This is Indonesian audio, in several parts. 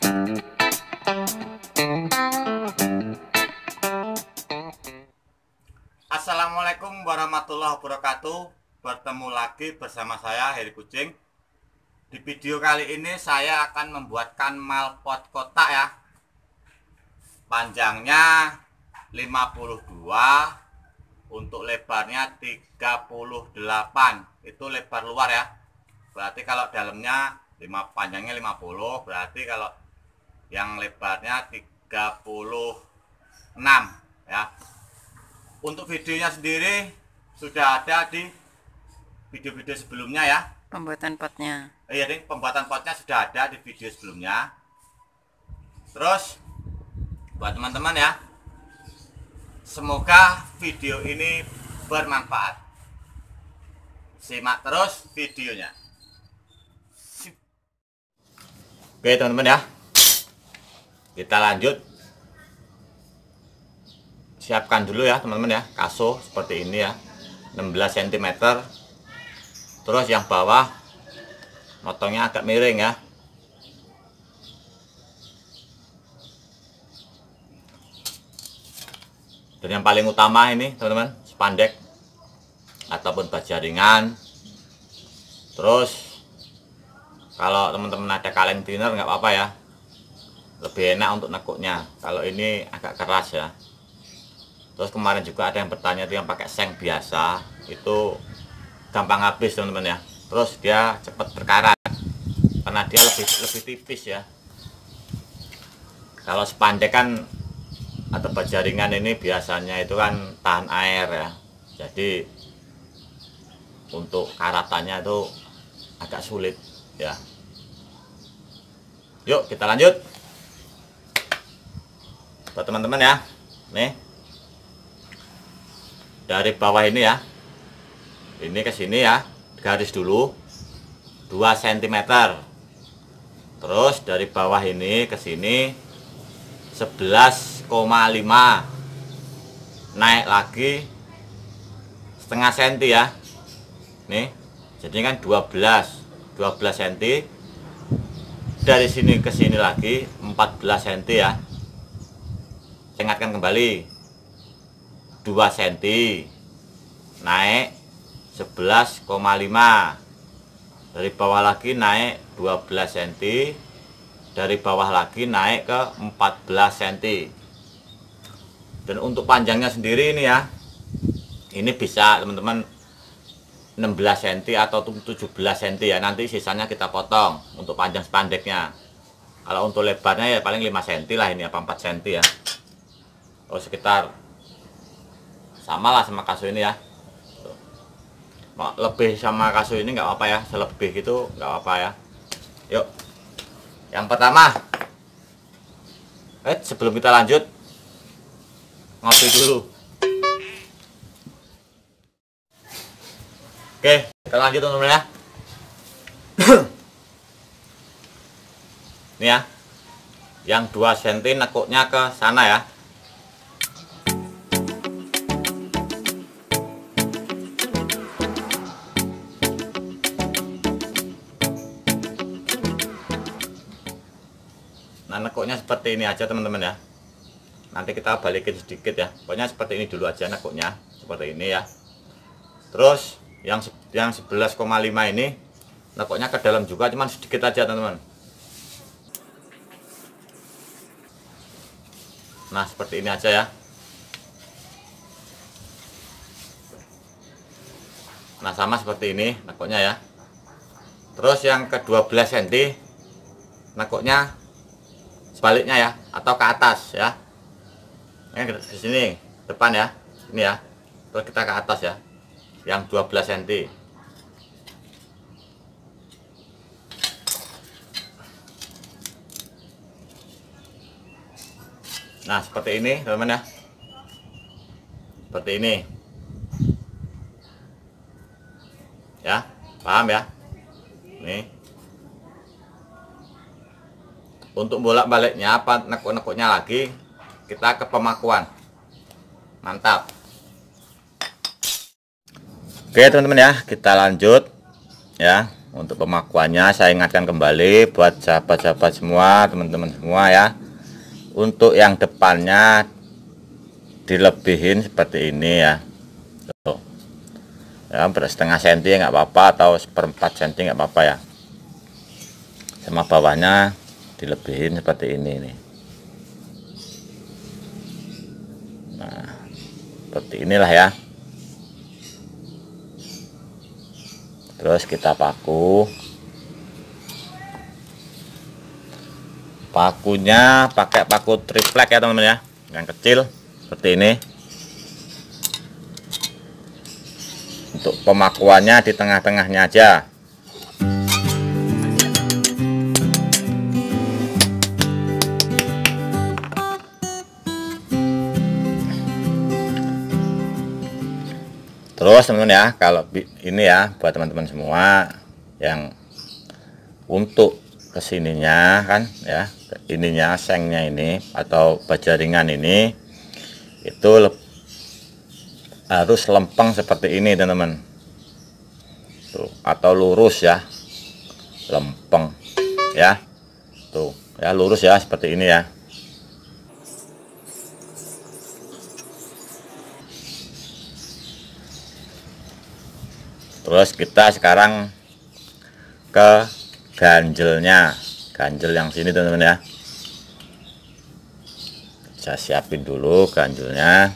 Assalamualaikum warahmatullahi wabarakatuh. Bertemu lagi bersama saya Heri Kucing. Di video kali ini saya akan membuatkan malpot kotak ya. Panjangnya 52, untuk lebarnya 38. Itu lebar luar ya. Berarti kalau dalamnya panjangnya 50, berarti kalau yang lebarnya 36 ya. Untuk videonya sendiri sudah ada di video-video sebelumnya ya. Pembuatan potnya. Iya nih, pembuatan potnya sudah ada di video sebelumnya. Terus buat teman-teman ya, semoga video ini bermanfaat. Simak terus videonya. Oke teman-teman ya, kita lanjut. Siapkan dulu ya teman-teman ya, kaso seperti ini ya, 16 cm. Terus yang bawah motongnya agak miring ya. Dan yang paling utama ini teman-teman, spandek ataupun bajaringan. Terus kalau teman-teman ada kaleng thinner nggak apa-apa ya, lebih enak untuk nekuknya. Kalau ini agak keras ya. Terus kemarin juga ada yang bertanya tuh, yang pakai seng biasa itu gampang habis teman-teman ya. Terus dia cepat berkarat karena dia lebih tipis ya. Kalau spandek kan atau bajaringan ini biasanya itu kan tahan air ya. Jadi untuk karatannya itu agak sulit ya. Yuk kita lanjut. Buat teman-teman ya, nih dari bawah ini ya, ini ke sini ya, garis dulu 2 cm. Terus dari bawah ini ke sini 11,5, naik lagi setengah senti ya. Nih jadi kan 12 cm. Dari sini ke sini lagi 14 cm ya. Saya ingatkan kembali, 2 cm naik 11,5, dari bawah lagi naik 12 cm, dari bawah lagi naik ke 14 cm. Dan untuk panjangnya sendiri ini ya, ini bisa teman-teman 16 cm atau 17 cm ya. Nanti sisanya kita potong untuk panjang spandeknya. Kalau untuk lebarnya ya paling 5 cm lah ini, apa 4 cm ya. Oh sekitar sama lah sama kasus ini ya. Lebih sama kasus ini nggak apa ya, selebih itu nggak apa ya. Yuk yang pertama, sebelum kita lanjut ngopi dulu. Oke kita lanjut teman-teman ya. Ini ya, yang 2 cm nekuknya ke sana ya. Nah nekuknya seperti ini aja teman-teman ya. Nanti kita balikin sedikit ya. Pokoknya seperti ini dulu aja nekuknya, seperti ini ya. Terus yang 11,5 ini nekuknya ke dalam juga, cuman sedikit aja teman-teman. Nah seperti ini aja ya. Nah sama seperti ini nekuknya ya. Terus yang ke 12 cm nekuknya sebaliknya ya, atau ke atas ya. Ini ke sini depan ya, ini ya. Terus kita ke atas ya, yang 12 cm. Nah seperti ini teman-teman ya, seperti ini ya, paham ya. Nih untuk bolak-baliknya apa nekuk-nekuknya lagi, kita ke pemakuan. Mantap. Oke teman-teman ya, kita lanjut ya. Untuk pemakuannya saya ingatkan kembali buat sahabat-sahabat semua, teman-teman semua ya. Untuk yang depannya dilebihin seperti ini ya. Tuh. Ya, setengah senti nggak apa-apa, atau seperempat senti nggak apa-apa ya. Sama bawahnya dilebihin seperti ini nih. Nah, seperti inilah ya. Terus kita paku. Pakunya pakai paku triplek ya teman-teman ya, yang kecil seperti ini. Untuk pemakuannya di tengah-tengahnya aja. Terus teman-teman ya, kalau ini ya buat teman-teman semua yang untuk kesininya kan ya, ininya sengnya ini atau baja ringan ini itu harus lempeng seperti ini teman-teman. Tuh, atau lurus ya, lempeng ya. Tuh ya, lurus ya seperti ini ya. Terus kita sekarang ke ganjelnya, ganjel yang sini teman-teman ya. Saya siapin dulu ganjelnya.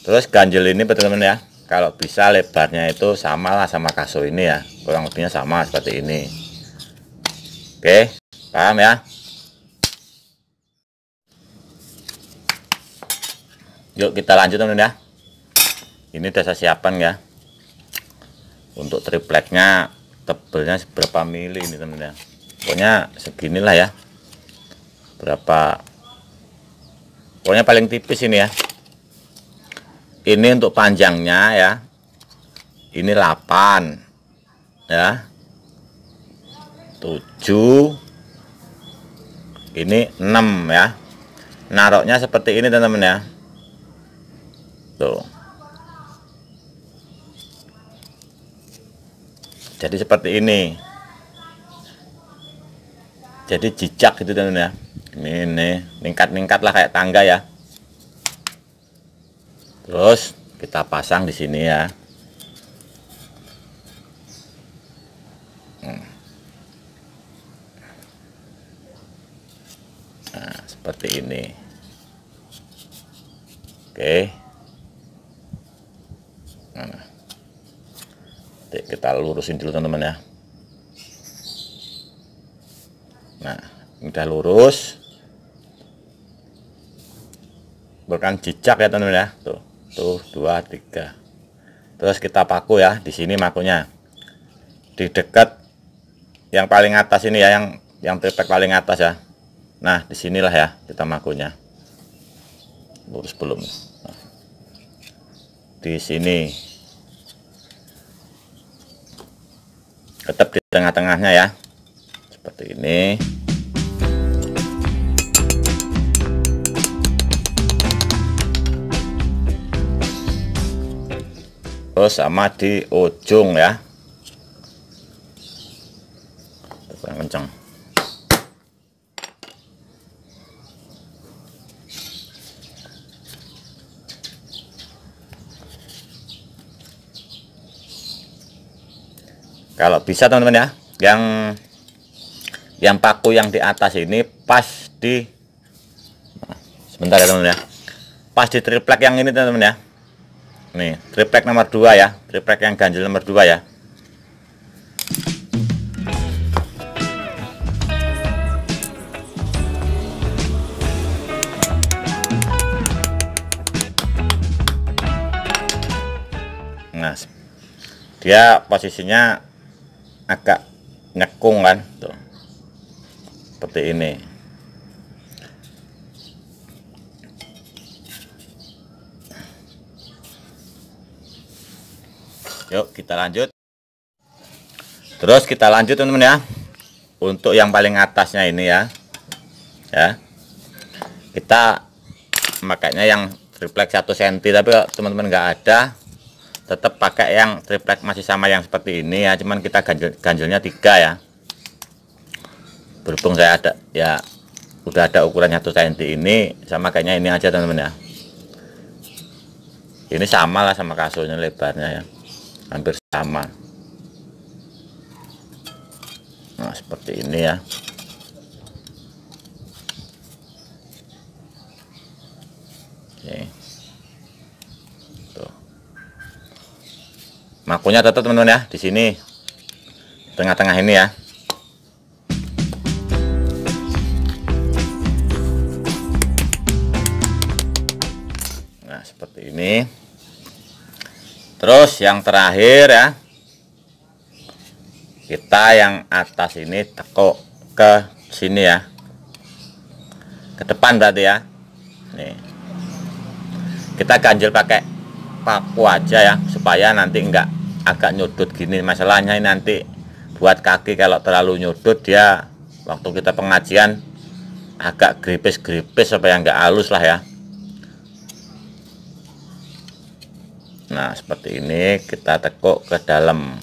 Terus ganjel ini teman-teman ya, kalau bisa lebarnya itu samalah sama kaso ini ya, kurang lebihnya sama seperti ini. Oke, paham ya? Yuk kita lanjut teman-teman ya. Ini udah saya siapkan ya. Untuk tripleknya tebelnya seberapa mili ini teman-teman ya. Pokoknya seginilah ya. Berapa? Pokoknya paling tipis ini ya. Ini untuk panjangnya ya. Ini 8 ya. 7. Ini 6 ya. Naroknya seperti ini teman-teman ya. Tuh. Jadi seperti ini. Jadi jejak gitu teman-teman ya. Ini ningkat-ningkat lah kayak tangga ya. Terus kita pasang di sini ya. Nah, seperti ini. Oke. Nah, kita lurusin dulu teman-teman ya. Nah, ini udah lurus, bukan jejak ya teman-teman ya. Tuh 2, 3. Terus kita paku ya, di sini makunya di dekat yang paling atas ini ya, yang triplek paling atas ya. Nah, disinilah ya kita makunya. Lurus belum? Nah, di sini. Tetap di tengah-tengahnya ya. Seperti ini. Terus sama di ujung ya. Kurang kencang. Kalau bisa teman-teman ya, yang paku yang di atas ini pas di, sebentar ya teman-teman ya, pas di triplek yang ini teman-teman ya. Nih triplek nomor 2 ya, triplek yang ganjil nomor 2 ya. Nah, dia posisinya agak nyekung kan tuh, seperti ini. Yuk kita lanjut. Terus kita lanjut teman-teman ya, untuk yang paling atasnya ini ya, kita makanya yang triplek 1 cm, tapi kalau teman-teman nggak ada, tetap pakai yang triplek masih sama yang seperti ini ya, cuman kita ganjelnya 3 ya. Berhubung saya ada ya udah ada ukuran 1 cm ini, sama kayaknya ini aja teman-teman ya. Ini sama lah sama kasurnya, lebarnya ya hampir sama. Nah seperti ini ya. Oke. Tuh. Makunya tetap teman-teman ya di sini, tengah-tengah ini ya. Nah seperti ini. Terus yang terakhir ya, kita yang atas ini tekuk ke sini ya, ke depan berarti ya. Nih kita ganjel pakai paku aja ya, supaya nanti enggak agak nyudut gini. Masalahnya ini nanti buat kaki, kalau terlalu nyudut dia waktu kita pengajian agak gripis-gripis supaya enggak halus lah ya. Nah seperti ini, kita tekuk ke dalam,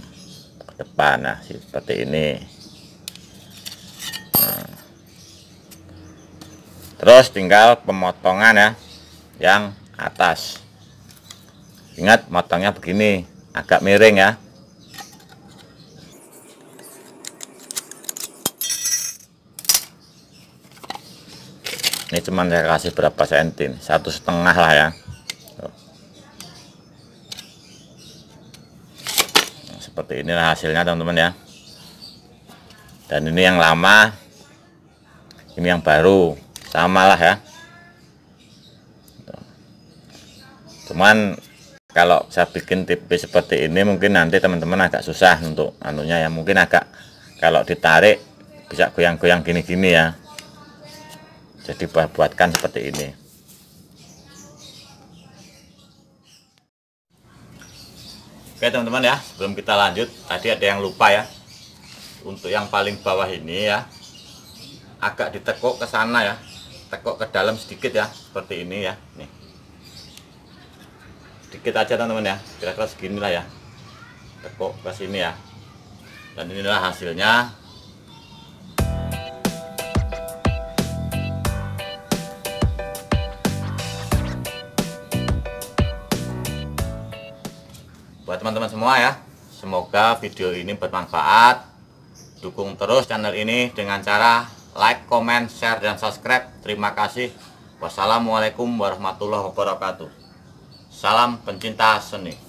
ke depan. Nah seperti ini. Nah. Terus tinggal pemotongan ya yang atas. Ingat motongnya begini, agak miring ya. Ini cuman saya kasih berapa senti, 1,5 lah ya. Nah, seperti inilah hasilnya teman-teman ya. Dan ini yang lama, ini yang baru, samalah ya. Cuman kalau saya bikin tipis seperti ini mungkin nanti teman-teman agak susah untuk anunya ya, mungkin agak kalau ditarik bisa goyang-goyang gini-gini ya. Jadi buatkan seperti ini. Oke teman-teman ya, sebelum kita lanjut, tadi ada yang lupa ya. Untuk yang paling bawah ini ya, agak ditekuk ke sana ya, tekuk ke dalam sedikit ya, seperti ini ya. Nih, sedikit aja teman-teman ya, kira-kira segini lah ya, tekuk ke sini ya. Dan inilah hasilnya. Buat teman-teman semua ya, semoga video ini bermanfaat. Dukung terus channel ini dengan cara like, comment, share, dan subscribe. Terima kasih. Wassalamualaikum warahmatullahi wabarakatuh. Salam pencinta seni.